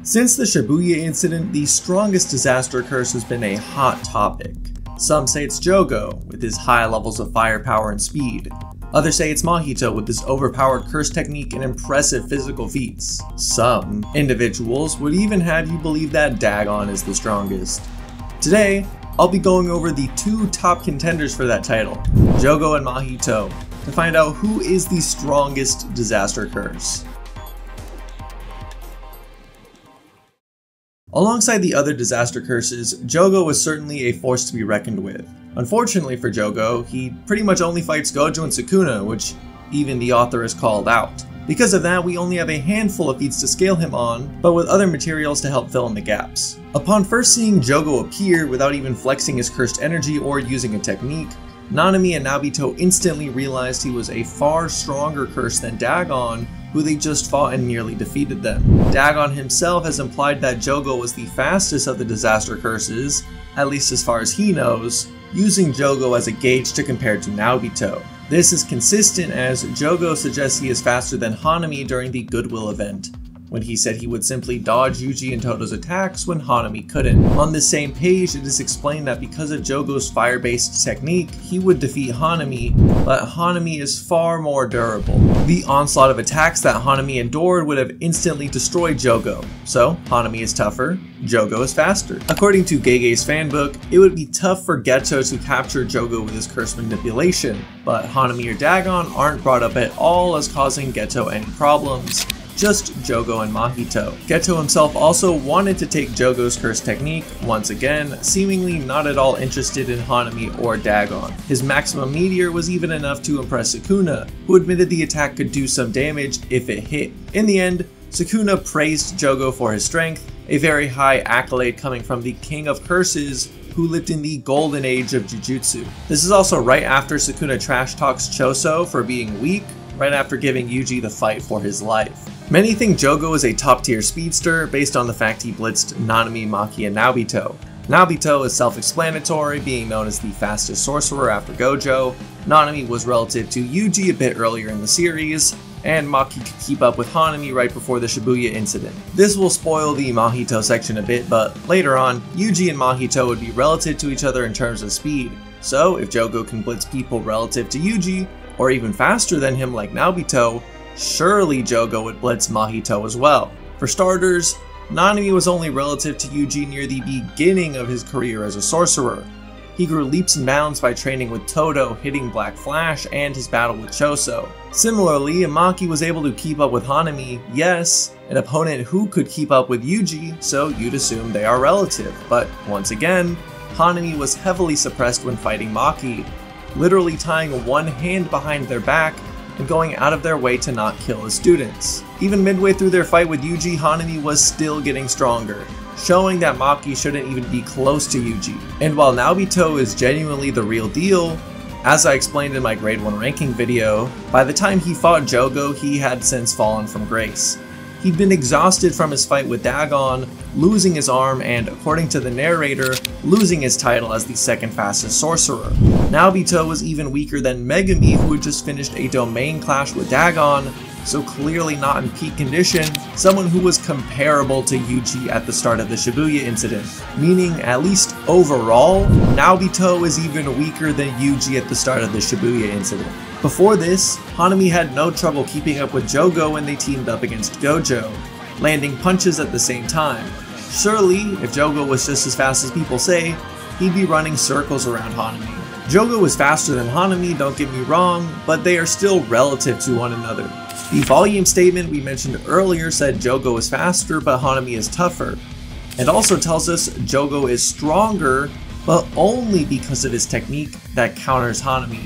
Since the Shibuya incident, the strongest disaster curse has been a hot topic. Some say it's Jogo, with his high levels of firepower and speed. Others say it's Mahito with his overpowered curse technique and impressive physical feats. Some individuals would even have you believe that Dagon is the strongest. Today, I'll be going over the two top contenders for that title, Jogo and Mahito, to find out who is the strongest disaster curse. Alongside the other disaster curses, Jogo is certainly a force to be reckoned with. Unfortunately for Jogo, he pretty much only fights Gojo and Sukuna, which even the author has called out. Because of that, we only have a handful of feats to scale him on, but with other materials to help fill in the gaps. Upon first seeing Jogo appear without even flexing his cursed energy or using a technique, Nanami and Nobito instantly realized he was a far stronger curse than Dagon, who they just fought and nearly defeated them. Dagon himself has implied that Jogo was the fastest of the disaster curses, at least as far as he knows, using Jogo as a gauge to compare to Nobito. This is consistent as Jogo suggests he is faster than Hanami during the Goodwill event, when he said he would simply dodge Yuji and Todo's attacks when Hanami couldn't. On this same page, it is explained that because of Jogo's fire-based technique, he would defeat Hanami, but Hanami is far more durable. The onslaught of attacks that Hanami endured would have instantly destroyed Jogo, so Hanami is tougher, Jogo is faster. According to Gege's fanbook, it would be tough for Geto to capture Jogo with his curse manipulation, but Hanami or Dagon aren't brought up at all as causing Geto any problems. Just Jogo and Mahito. Geto himself also wanted to take Jogo's curse technique, once again, seemingly not at all interested in Hanami or Dagon. His maximum meteor was even enough to impress Sukuna, who admitted the attack could do some damage if it hit. In the end, Sukuna praised Jogo for his strength, a very high accolade coming from the King of Curses, who lived in the golden age of Jujutsu. This is also right after Sukuna trash talks Choso for being weak, right after giving Yuji the fight for his life. Many think Jogo is a top tier speedster based on the fact he blitzed Nanami, Maki, and Nobito. Nobito is self-explanatory, being known as the fastest sorcerer after Gojo. Nanami was relative to Yuji a bit earlier in the series, and Maki could keep up with Hanami right before the Shibuya incident. This will spoil the Mahito section a bit, but later on, Yuji and Mahito would be relative to each other in terms of speed. So if Jogo can blitz people relative to Yuji, or even faster than him like Nobito, surely Jogo would blitz Mahito as well. For starters, Nanami was only relative to Yuji near the beginning of his career as a sorcerer. He grew leaps and bounds by training with Todo, hitting Black Flash, and his battle with Choso. Similarly, Maki was able to keep up with Hanami, yes, an opponent who could keep up with Yuji, so you'd assume they are relative. But once again, Hanami was heavily suppressed when fighting Maki, literally tying one hand behind their back and going out of their way to not kill his students. Even midway through their fight with Yuji, Hanami was still getting stronger, showing that Maki shouldn't even be close to Yuji. And while Nobito is genuinely the real deal, as I explained in my grade 1 ranking video, by the time he fought Jogo, he had since fallen from grace. He'd been exhausted from his fight with Dagon, losing his arm, and according to the narrator, losing his title as the second fastest sorcerer. Nobito was even weaker than Megumi, who had just finished a domain clash with Dagon, so clearly not in peak condition, someone who was comparable to Yuji at the start of the Shibuya incident. Meaning, at least overall, Nobito is even weaker than Yuji at the start of the Shibuya incident. Before this, Hanami had no trouble keeping up with Jogo when they teamed up against Gojo, landing punches at the same time. Surely, if Jogo was just as fast as people say, he'd be running circles around Hanami. Jogo was faster than Hanami, don't get me wrong, but they are still relative to one another. The volume statement we mentioned earlier said Jogo is faster, but Hanami is tougher. It also tells us Jogo is stronger, but only because of his technique that counters Hanami.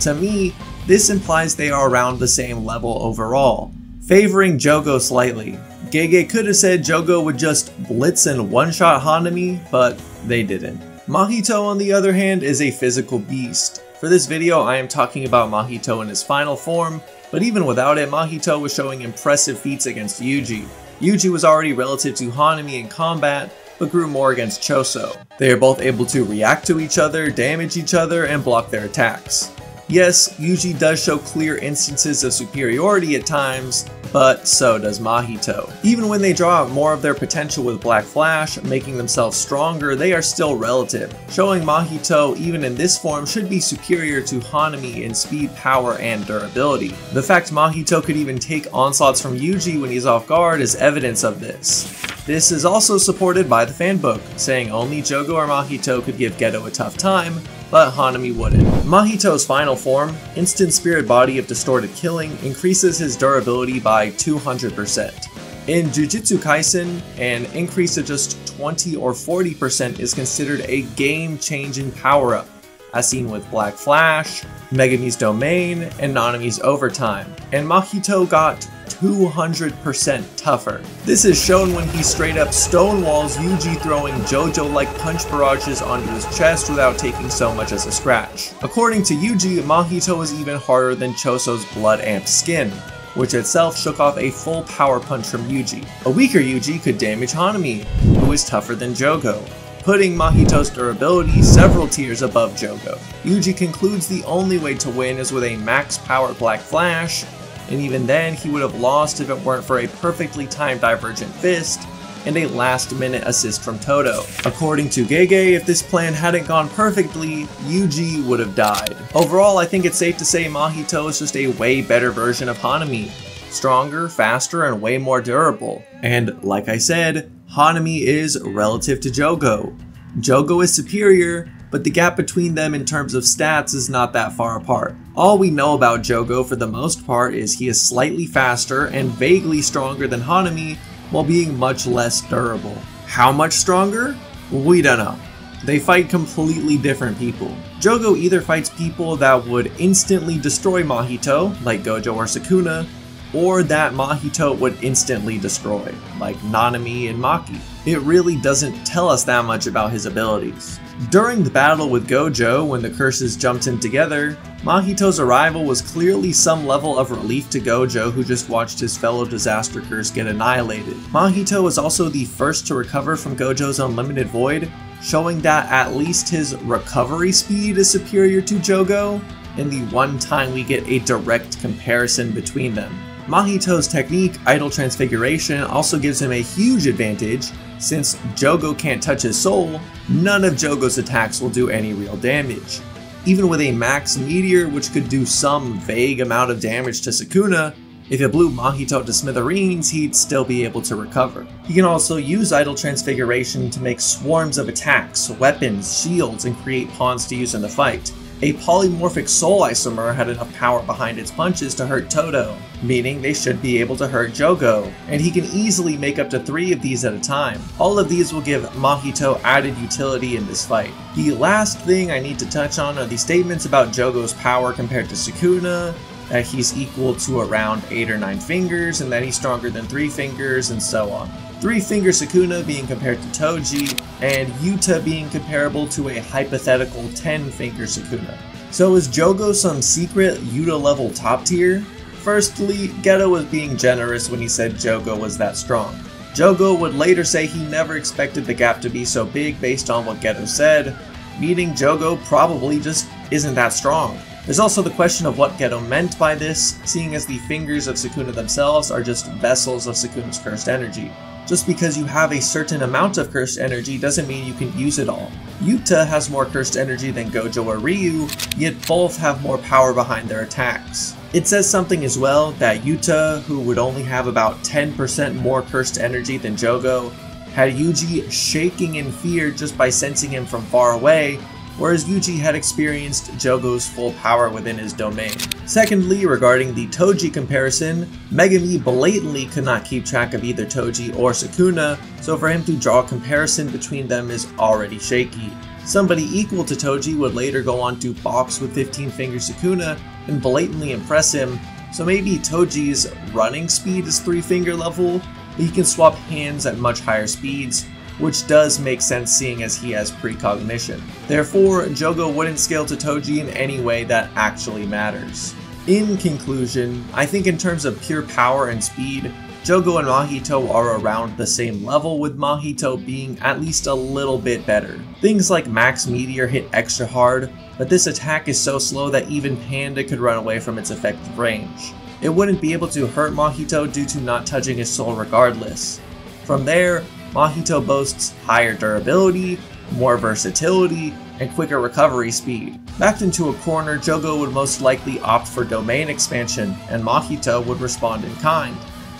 To me, this implies they are around the same level overall, favoring Jogo slightly. Gege could have said Jogo would just blitz and one-shot Hanami, but they didn't. Mahito, on the other hand, is a physical beast. For this video, I am talking about Mahito in his final form, but even without it, Mahito was showing impressive feats against Yuji. Yuji was already relative to Hanami in combat, but grew more against Choso. They are both able to react to each other, damage each other, and block their attacks. Yes, Yuji does show clear instances of superiority at times, but so does Mahito. Even when they draw out more of their potential with Black Flash, making themselves stronger, they are still relative, showing Mahito, even in this form, should be superior to Hanami in speed, power, and durability. The fact Mahito could even take onslaughts from Yuji when he's off guard is evidence of this. This is also supported by the fanbook, saying only Jogo or Mahito could give Geto a tough time, but Hanami wouldn't. Mahito's final form, Instant Spirit Body of Distorted Killing, increases his durability by 200%. In Jujutsu Kaisen, an increase of just 20 or 40% is considered a game-changing power-up, as seen with Black Flash, Megami's Domain, and Nanami's Overtime, and Mahito got 200% tougher. This is shown when he straight up stonewalls Yuji, throwing JoJo-like punch barrages onto his chest without taking so much as a scratch. According to Yuji, Mahito is even harder than Choso's blood-amped skin, which itself shook off a full power punch from Yuji. A weaker Yuji could damage Hanami, who is tougher than Jogo, putting Mahito's durability several tiers above Jogo. Yuji concludes the only way to win is with a max power Black Flash, and even then he would have lost if it weren't for a perfectly timed Divergent Fist and a last-minute assist from Todo. According to Gege, if this plan hadn't gone perfectly, Yuji would have died. Overall, I think it's safe to say Mahito is just a way better version of Hanami. Stronger, faster, and way more durable. And like I said, Hanami is relative to Jogo. Jogo is superior, but the gap between them in terms of stats is not that far apart. All we know about Jogo for the most part is he is slightly faster and vaguely stronger than Hanami, while being much less durable. How much stronger? We don't know. They fight completely different people. Jogo either fights people that would instantly destroy Mahito, like Gojo or Sukuna, or that Mahito would instantly destroy, like Nanami and Maki. It really doesn't tell us that much about his abilities. During the battle with Gojo, when the curses jumped in together, Mahito's arrival was clearly some level of relief to Gojo, who just watched his fellow disaster curse get annihilated. Mahito was also the first to recover from Gojo's unlimited void, showing that at least his recovery speed is superior to Jogo, and the one time we get a direct comparison between them. Mahito's technique, Idle Transfiguration, also gives him a huge advantage. Since Jogo can't touch his soul, none of Jogo's attacks will do any real damage. Even with a max meteor, which could do some vague amount of damage to Sukuna, if it blew Mahito to smithereens, he'd still be able to recover. He can also use Idle Transfiguration to make swarms of attacks, weapons, shields, and create pawns to use in the fight. A polymorphic soul isomer had enough power behind its punches to hurt Todo, meaning they should be able to hurt Jogo, and he can easily make up to 3 of these at a time. All of these will give Mahito added utility in this fight. The last thing I need to touch on are the statements about Jogo's power compared to Sukuna, that he's equal to around 8 or 9 fingers, and that he's stronger than 3 fingers, and so on. 3-finger Sukuna being compared to Toji, and Yuta being comparable to a hypothetical 10-finger Sukuna. So is Jogo some secret Yuta level top tier? Firstly, Geto was being generous when he said Jogo was that strong. Jogo would later say he never expected the gap to be so big based on what Geto said, meaning Jogo probably just isn't that strong. There's also the question of what Geto meant by this, seeing as the fingers of Sukuna themselves are just vessels of Sukuna's cursed energy. Just because you have a certain amount of cursed energy doesn't mean you can use it all. Yuta has more cursed energy than Gojo or Ryu, yet both have more power behind their attacks. It says something as well that Yuta, who would only have about 10% more cursed energy than Jogo, had Yuji shaking in fear just by sensing him from far away, whereas Yuji had experienced Jogo's full power within his domain. Secondly, regarding the Toji comparison, Megami blatantly could not keep track of either Toji or Sukuna, so for him to draw a comparison between them is already shaky. Somebody equal to Toji would later go on to box with 15-finger Sukuna and blatantly impress him, so maybe Toji's running speed is 3-finger level, but he can swap hands at much higher speeds, which does make sense seeing as he has precognition. Therefore, Jogo wouldn't scale to Toji in any way that actually matters. In conclusion, I think in terms of pure power and speed, Jogo and Mahito are around the same level, with Mahito being at least a little bit better. Things like Max Meteor hit extra hard, but this attack is so slow that even Panda could run away from its effective range. It wouldn't be able to hurt Mahito due to not touching his soul regardless. From there, Mahito boasts higher durability, more versatility, and quicker recovery speed. Backed into a corner, Jogo would most likely opt for domain expansion, and Mahito would respond in kind.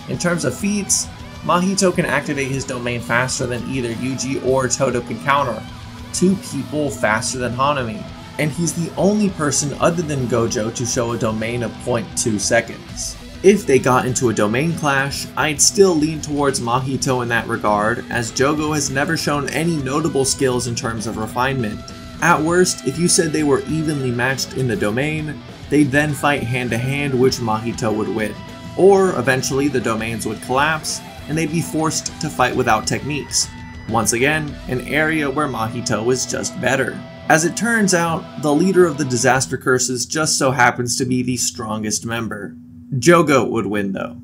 In terms of feats, Mahito can activate his domain faster than either Yuji or Todo can counter, 2 people faster than Hanami, and he's the only person other than Gojo to show a domain of 0.2 seconds. If they got into a domain clash, I'd still lean towards Mahito in that regard, as Jogo has never shown any notable skills in terms of refinement. At worst, if you said they were evenly matched in the domain, they'd then fight hand to hand, which Mahito would win. Or eventually the domains would collapse, and they'd be forced to fight without techniques. Once again, an area where Mahito is just better. As it turns out, the leader of the Disaster Curses just so happens to be the strongest member. Jogo would win though.